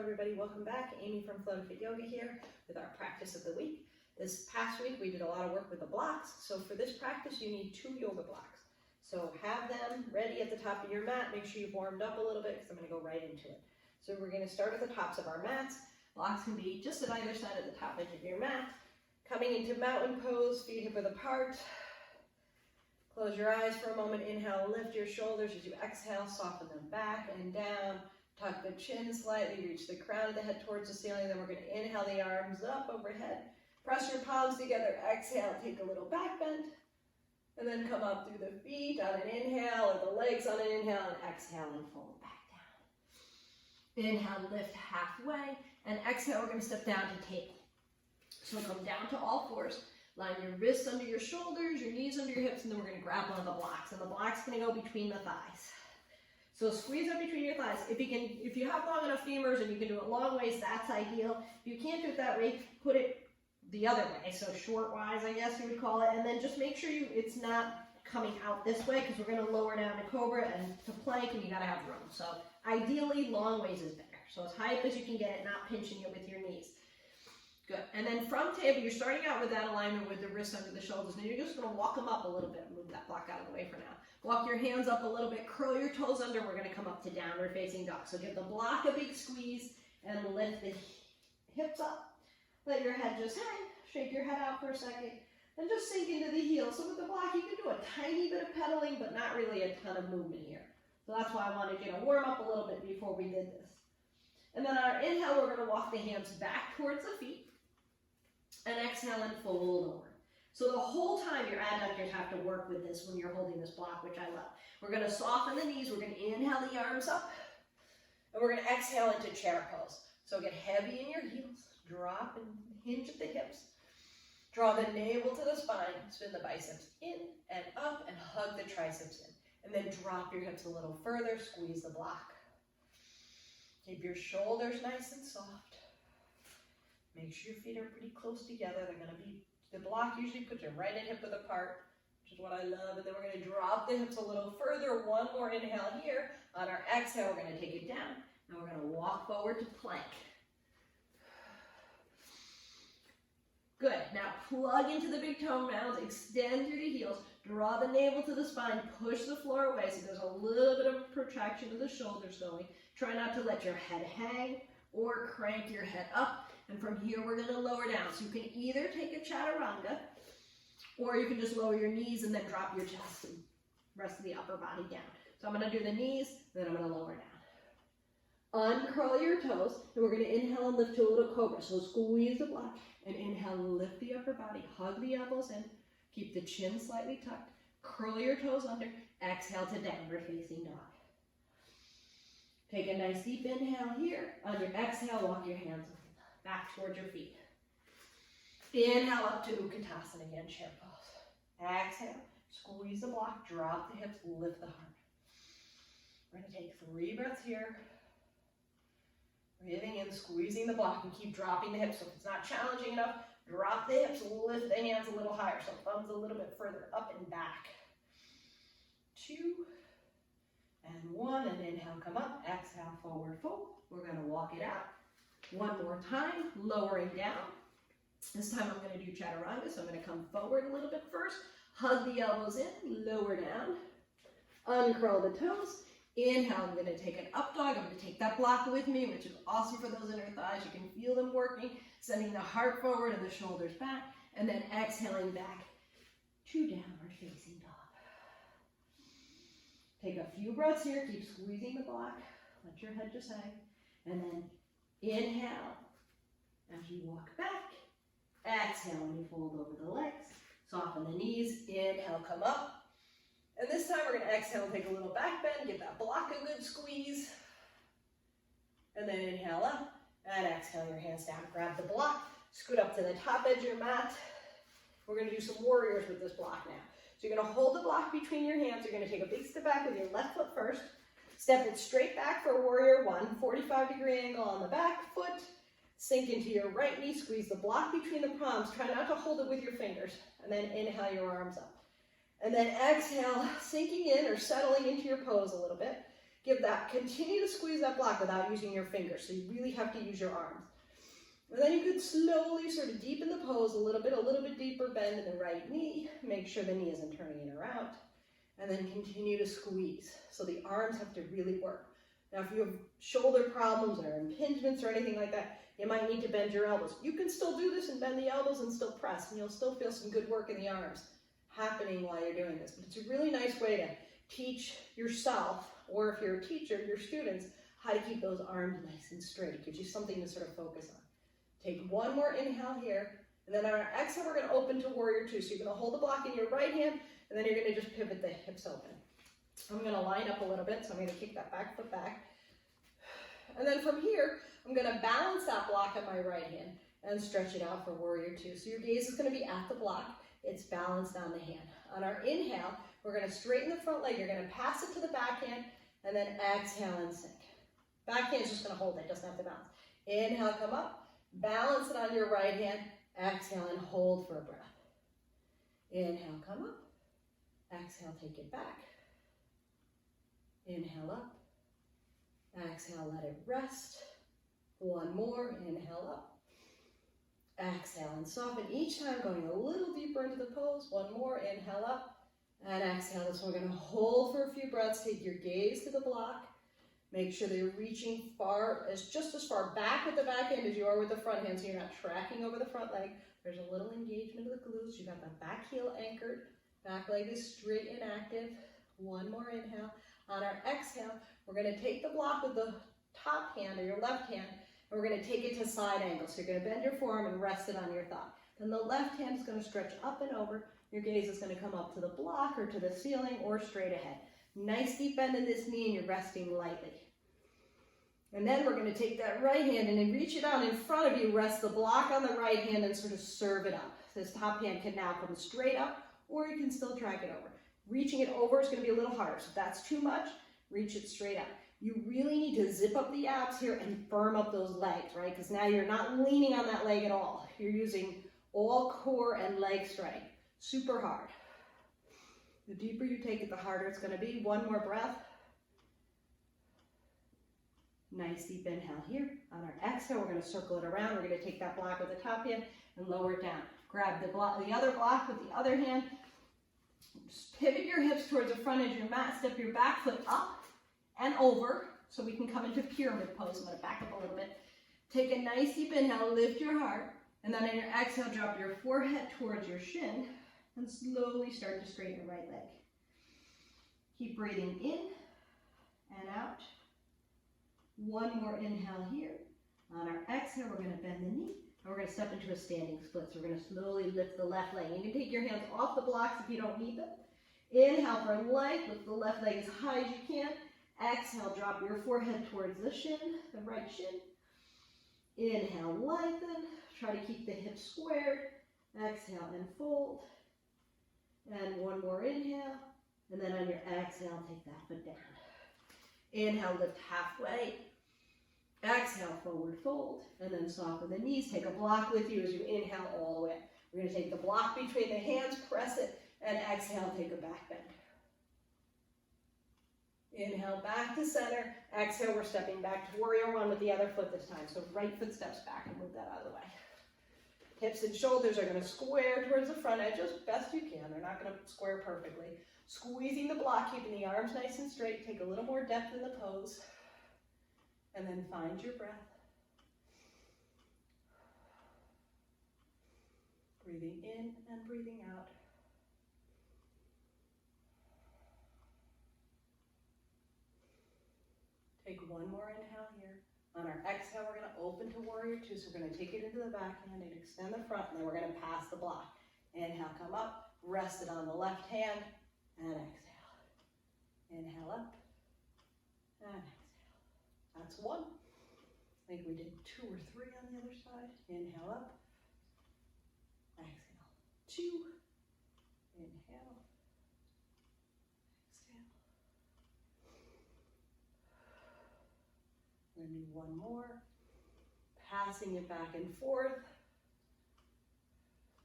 everybody, welcome back. Amie from Flow Fit Yoga here with our practice of the week. This past week we did a lot of work with the blocks, so for this practice you need 2 yoga blocks. So have them ready at the top of your mat. Make sure you've warmed up a little bit because I'm going to go right into it. So we're going to start at the tops of our mats. Blocks can be just at either side of the top edge of your mat. Coming into mountain pose, feet hip width apart. Close your eyes for a moment. Inhale, lift your shoulders. As you exhale, soften them back and down. Tuck the chin slightly, reach the crown of the head towards the ceiling. Then we're going to inhale the arms up overhead. Press your palms together. Exhale, take a little back bend. And then come up through the feet on an inhale, or the legs on an inhale, and exhale and fold back down. Inhale, lift halfway, and exhale, we're going to step down to table. So come down to all fours. Line your wrists under your shoulders, your knees under your hips, and then we're going to grab one of the blocks. And the block's going to go between the thighs. So squeeze up between your thighs. If you have long enough femurs and you can do it long ways, that's ideal. If you can't do it that way, put it the other way. So short wise, I guess you would call it. And then just make sure it's not coming out this way because we're going to lower down to Cobra and to plank, and you got to have room. So ideally, long ways is better. So as high up as you can get it, not pinching it with your knees. Good. And then from table, you're starting out with that alignment with the wrists under the shoulders. And you're just going to walk them up a little bit. Move that block out of the way for now. Walk your hands up a little bit. Curl your toes under. We're going to come up to downward facing dog. So give the block a big squeeze and lift the hips up. Let your head just hang. Shake your head out for a second. And just sink into the heels. So with the block, you can do a tiny bit of pedaling, but not really a ton of movement here. So that's why I wanted you to warm up a little bit before we did this. And then on our inhale, we're going to walk the hands back towards the feet. And exhale and fold over. So the whole time your adductors have to work with this when you're holding this block, which I love. We're going to soften the knees. We're going to inhale the arms up. And we're going to exhale into chair pose. So get heavy in your heels. Drop and hinge at the hips. Draw the navel to the spine. Spin the biceps in and up and hug the triceps in. And then drop your hips a little further. Squeeze the block. Keep your shoulders nice and soft. Make sure your feet are pretty close together. They're going to be, the block usually puts your right and hip width apart, which is what I love. And then we're going to drop the hips a little further. One more inhale here. On our exhale, we're going to take it down. And we're going to walk forward to plank. Good. Now plug into the big toe mounds. Extend through the heels. Draw the navel to the spine. Push the floor away so there's a little bit of protraction of the shoulders going. Try not to let your head hang or crank your head up. And from here, we're going to lower down. So you can either take a chaturanga, or you can just lower your knees and then drop your chest and rest of the upper body down. So I'm going to do the knees, then I'm going to lower down. Uncurl your toes, and we're going to inhale and lift to a little cobra. So squeeze the block, and inhale, lift the upper body, hug the elbows in, keep the chin slightly tucked, curl your toes under, exhale to downward facing dog. Take a nice deep inhale here. On your exhale, walk your hands back towards your feet. Inhale up to Utkatasana again, chair pose. Exhale, squeeze the block, drop the hips, lift the heart. We're going to take 3 breaths here. Breathing in, squeezing the block, and keep dropping the hips. So if it's not challenging enough, drop the hips, lift the hands a little higher. So thumbs a little bit further up and back. 2 and 1, and inhale, come up. Exhale, forward fold. We're going to walk it out. One more time, lowering down. This time I'm going to do chaturanga, so I'm going to come forward a little bit first. Hug the elbows in, lower down. Uncurl the toes. Inhale, I'm going to take an up dog. I'm going to take that block with me, which is awesome for those inner thighs. You can feel them working, sending the heart forward and the shoulders back, and then exhaling back to downward facing dog. Take a few breaths here. Keep squeezing the block. Let your head just hang. And then inhale as you walk back. Exhale when you fold over the legs. Soften the knees. Inhale, come up. And this time we're going to exhale and take a little back bend. Give that block a good squeeze. And then inhale up. And exhale your hands down. Grab the block. Scoot up to the top edge of your mat. We're going to do some warriors with this block now. So you're going to hold the block between your hands. You're going to take a big step back with your left foot first. Step it straight back for warrior 1, 45-degree angle on the back foot. Sink into your right knee, squeeze the block between the palms. Try not to hold it with your fingers. And then inhale your arms up. And then exhale, sinking in or settling into your pose a little bit. Continue to squeeze that block without using your fingers. So you really have to use your arms. And then you could slowly sort of deepen the pose a little bit deeper bend in the right knee. Make sure the knee isn't turning in or out. And then continue to squeeze. So the arms have to really work. Now, if you have shoulder problems or impingements or anything like that, you might need to bend your elbows. You can still do this and bend the elbows and still press, and you'll still feel some good work in the arms happening while you're doing this. But it's a really nice way to teach yourself, or if you're a teacher, your students, how to keep those arms nice and straight. It gives you something to sort of focus on. Take one more inhale here, and then on our exhale, we're going to open to warrior two. So you're going to hold the block in your right hand, and then you're going to just pivot the hips open. I'm going to line up a little bit, so I'm going to kick that back foot back. And then from here, I'm going to balance that block on my right hand and stretch it out for warrior two. So your gaze is going to be at the block. It's balanced on the hand. On our inhale, we're going to straighten the front leg. You're going to pass it to the back hand, and then exhale and sink. Back hand is just going to hold it, doesn't have to bounce. Inhale, come up. Balance it on your right hand. Exhale and hold for a breath. Inhale, come up. Exhale, take it back. Inhale up. Exhale, let it rest. One more. Inhale up. Exhale and soften. Each time going a little deeper into the pose. One more. Inhale up. And exhale. This one we're going to hold for a few breaths. Take your gaze to the block. Make sure that you're reaching just as far back with the back end as you are with the front hand, so you're not tracking over the front leg. There's a little engagement of the glutes. You got the back heel anchored. Back leg is straight and active. One more inhale. On our exhale, we're going to take the block with the top hand or your left hand, and we're going to take it to side angle. So you're going to bend your forearm and rest it on your thigh. Then the left hand is going to stretch up and over. Your gaze is going to come up to the block or to the ceiling or straight ahead. Nice deep bend in this knee, and you're resting lightly. And then we're going to take that right hand and then reach it out in front of you. Rest the block on the right hand and sort of serve it up. This top hand can now come straight up, or you can still drag it over. Reaching it over is going to be a little harder. So if that's too much, reach it straight up. You really need to zip up the abs here and firm up those legs, right? Because now you're not leaning on that leg at all. You're using all core and leg strength. Super hard. The deeper you take it, the harder it's going to be. One more breath. Nice deep inhale here. On our exhale, we're going to circle it around. We're going to take that block with the top hand and lower it down. Grab the other block with the other hand. Just pivot your hips towards the front edge of your mat. Step your back foot up and over so we can come into pyramid pose. I'm going to back up a little bit. Take a nice deep inhale. Lift your heart. And then on your exhale, drop your forehead towards your shin and slowly start to straighten your right leg. Keep breathing in and out. One more inhale here. On our exhale, we're going to bend the knee, and we're going to step into a standing split. So we're going to slowly lift the left leg. You can take your hands off the blocks if you don't need them. Inhale for length, lift the left leg as high as you can. Exhale, drop your forehead towards the shin, the right shin. Inhale, lengthen. Try to keep the hips squared. Exhale and fold. And one more inhale. And then on your exhale, take that foot down. Inhale, lift halfway. Exhale, forward fold. And then soften the knees. Take a block with you as you inhale all the way. We're going to take the block between the hands, press it, and exhale, take a back bend. Inhale, back to center. Exhale, we're stepping back to warrior one with the other foot this time. So right foot steps back and move that out of the way. Hips and shoulders are going to square towards the front edge as best you can. They're not going to square perfectly. Squeezing the block, keeping the arms nice and straight. Take a little more depth in the pose. And then find your breath. Breathing in and breathing out. Take one more inhale here. On our exhale, we're going to open to warrior two. So we're going to take it into the back hand and extend the front, and then we're going to pass the block. Inhale, come up. Rest it on the left hand. And exhale. Inhale up. And exhale. That's one. I think we did 2 or 3 on the other side. Inhale up. Exhale. 2. Inhale. Exhale. We're going to do one more. Passing it back and forth.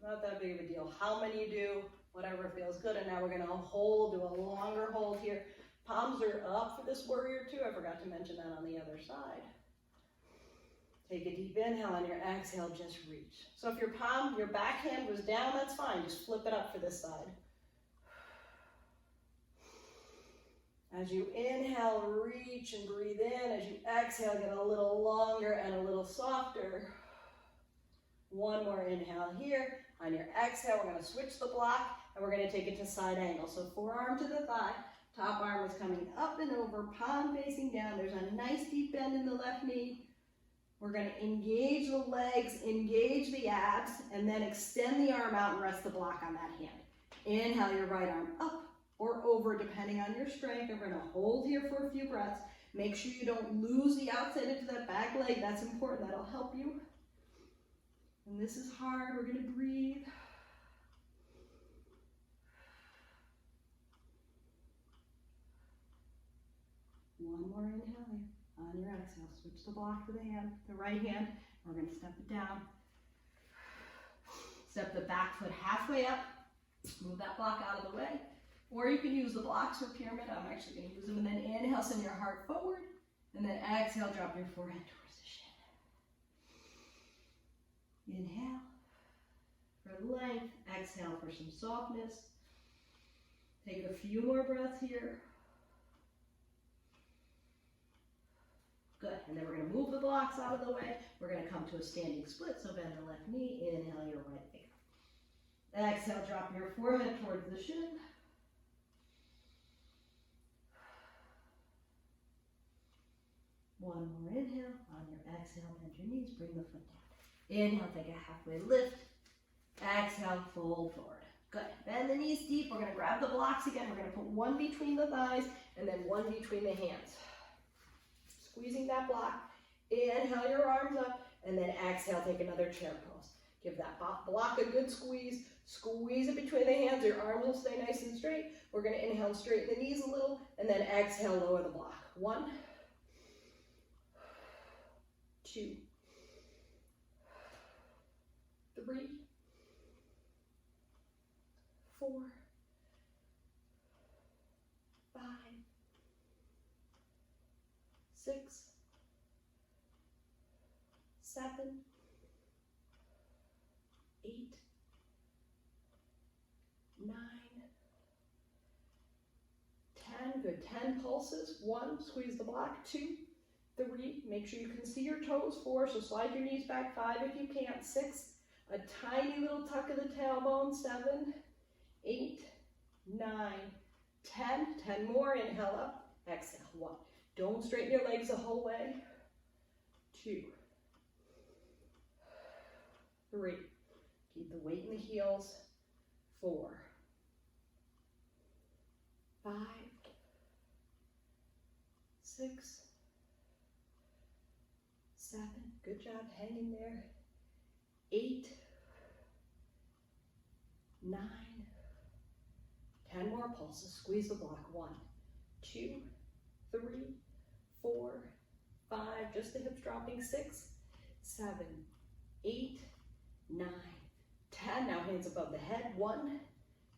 Not that big of a deal. How many you do, whatever feels good. And now we're going to hold, do a longer hold here. Palms are up for this warrior two. I forgot to mention that on the other side. Take a deep inhale. On your exhale, just reach. So if your back hand was down, that's fine. Just flip it up for this side. As you inhale, reach and breathe in. As you exhale, get a little longer and a little softer. One more inhale here. On your exhale, we're going to switch the block and we're going to take it to side angle. So forearm to the thigh, top arm is coming up and over, palm facing down. There's a nice deep bend in the left knee. We're going to engage the legs, engage the abs, and then extend the arm out and rest the block on that hand. Inhale your right arm up or over, depending on your strength. We're going to hold here for a few breaths. Make sure you don't lose the outside into that back leg. That's important. That'll help you. And this is hard. We're going to breathe. One more inhale here. On your exhale, switch the block to the hand, the right hand. We're going to step it down. Step the back foot halfway up. Move that block out of the way. Or you can use the blocks for pyramid. I'm actually going to use them. And then inhale, send your heart forward. And then exhale, drop your forehead towards the shin. Inhale for length. Exhale for some softness. Take a few more breaths here. Good, and then we're going to move the blocks out of the way. We're going to come to a standing split, so bend the left knee, inhale your right leg. Exhale, drop your forehead towards the shin. One more inhale. On your exhale, bend your knees, bring the foot down. Inhale, take a halfway lift. Exhale, fold forward. Good, bend the knees deep. We're going to grab the blocks again. We're going to put one between the thighs and then one between the hands. Squeezing that block, inhale your arms up, and then exhale, take another chair pose. Give that block a good squeeze, squeeze it between the hands, your arms will stay nice and straight. We're going to inhale and straighten the knees a little, and then exhale, lower the block. 1, 2, 3, 4, 5, 6, 7, 8, 9, 10. Good. 10 pulses. 1, squeeze the block. 2, 3, make sure you can see your toes. 4, so slide your knees back. 5 if you can't. 6, a tiny little tuck of the tailbone. 7, 8, 9, 10. 10 more. Inhale up. Exhale. 1. Don't straighten your legs the whole way. 2, 3. Keep the weight in the heels. 4, 5, 6, 7. Good job hanging there. 8, 9, 10 more pulses. Squeeze the block. 1, 2, 3, 4, 5, just the hips dropping. 6, 7, 8, 9, 10. Now hands above the head. 1,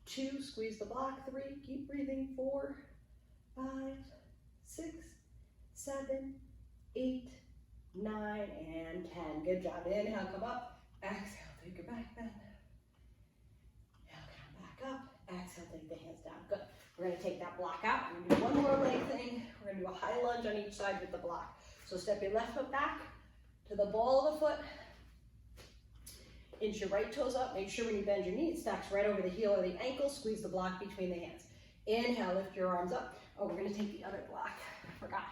2, squeeze the block. 3, keep breathing. 4, 5, 6, 7, 8, 9, and 10. Good job. Inhale, come up. Exhale, take your back bend. Inhale, come back up. Exhale, take the hands down. Good. We're going to take that block out. We're going to do one more leg thing. We're going to do a high lunge on each side with the block. So step your left foot back to the ball of the foot. Inch your right toes up. Make sure when you bend your knee, it stacks right over the heel or the ankle. Squeeze the block between the hands. Inhale, lift your arms up. Oh, we're going to take the other block. I forgot.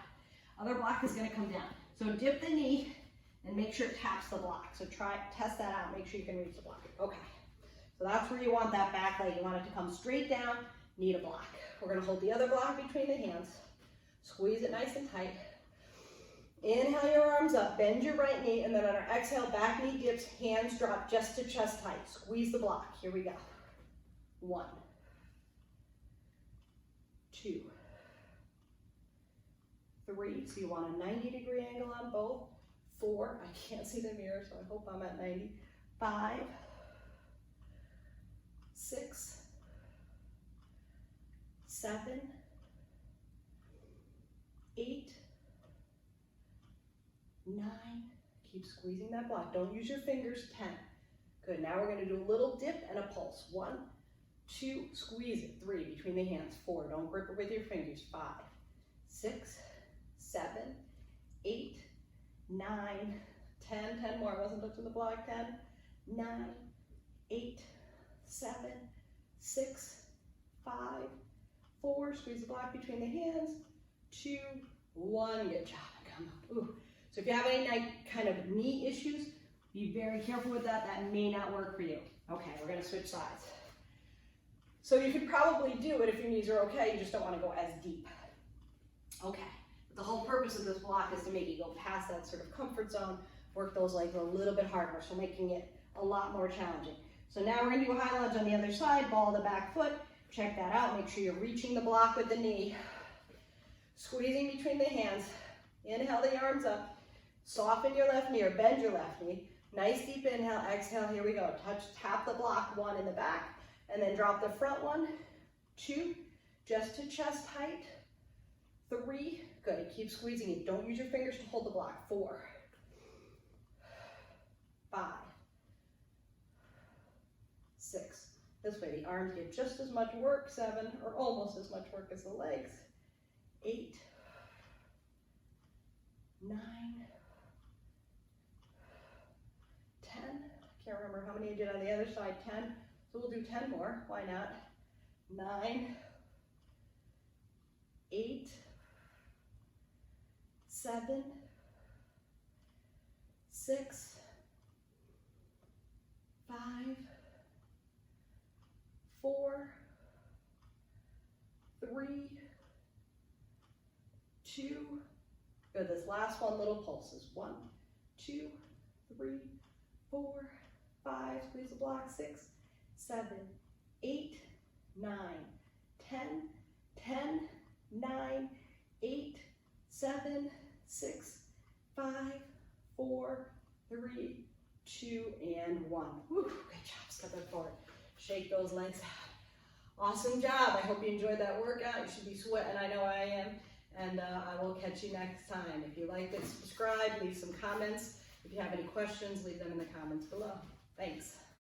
Other block is going to come down. So dip the knee and make sure it taps the block. So test that out. Make sure you can reach the block. Okay. So that's where you want that back leg. You want it to come straight down, need a block. We're going to hold the other block between the hands. Squeeze it nice and tight. Inhale your arms up, bend your right knee, and then on our exhale, back knee dips, hands drop just to chest height. Squeeze the block. Here we go. 1, 2, 3. So you want a 90-degree angle on both. 4, I can't see the mirror, so I hope I'm at 90. 5, 6, 7, 8, 9, keep squeezing that block. Don't use your fingers, 10. Good, now we're gonna do a little dip and a pulse. 1, 2, squeeze it. 3, between the hands. 4, don't grip it with your fingers. 5, 6, 7, 8, 9, 10, 10 more. I wasn't touching the block. 10, 9, 8, 7, 6, 5, 4, squeeze the block between the hands. 2, 1, good job. Come on. Ooh. So if you have any kind of knee issues, be very careful with that. That may not work for you. Okay, we're gonna switch sides. So you could probably do it if your knees are okay, you just don't wanna go as deep. Okay, the whole purpose of this block is to make you go past that sort of comfort zone, work those legs a little bit harder, so making it a lot more challenging. So now we're gonna do a high lunge on the other side, ball the back foot. Check that out, make sure you're reaching the block with the knee. Squeezing between the hands. Inhale the arms up. Soften your left knee or bend your left knee. Nice deep inhale, exhale, here we go. Tap the block, 1 in the back, and then drop the front 1, 2, just to chest height. 3, good, keep squeezing it. Don't use your fingers to hold the block. 4, 5, 6. This way the arms get just as much work. 7, or almost as much work as the legs. 8, 9, 10. Can't remember how many you did on the other side. 10. So we'll do 10 more. Why not? 9, 8, 7, 6, 5, 4, 3, 2. Good. This last one, little pulses. 1, 2, 3, 4, 5. Squeeze the block. 6, 7, 8, 9, 10, 10, 9, 8, 7, 6, 5, 4, 3, 2, and 1. Whew, good job. Step it forward. Shake those legs out. Awesome job. I hope you enjoyed that workout. You should be sweating. I know I am. And I will catch you next time. If you liked it, subscribe, leave some comments. If you have any questions, leave them in the comments below. Thanks.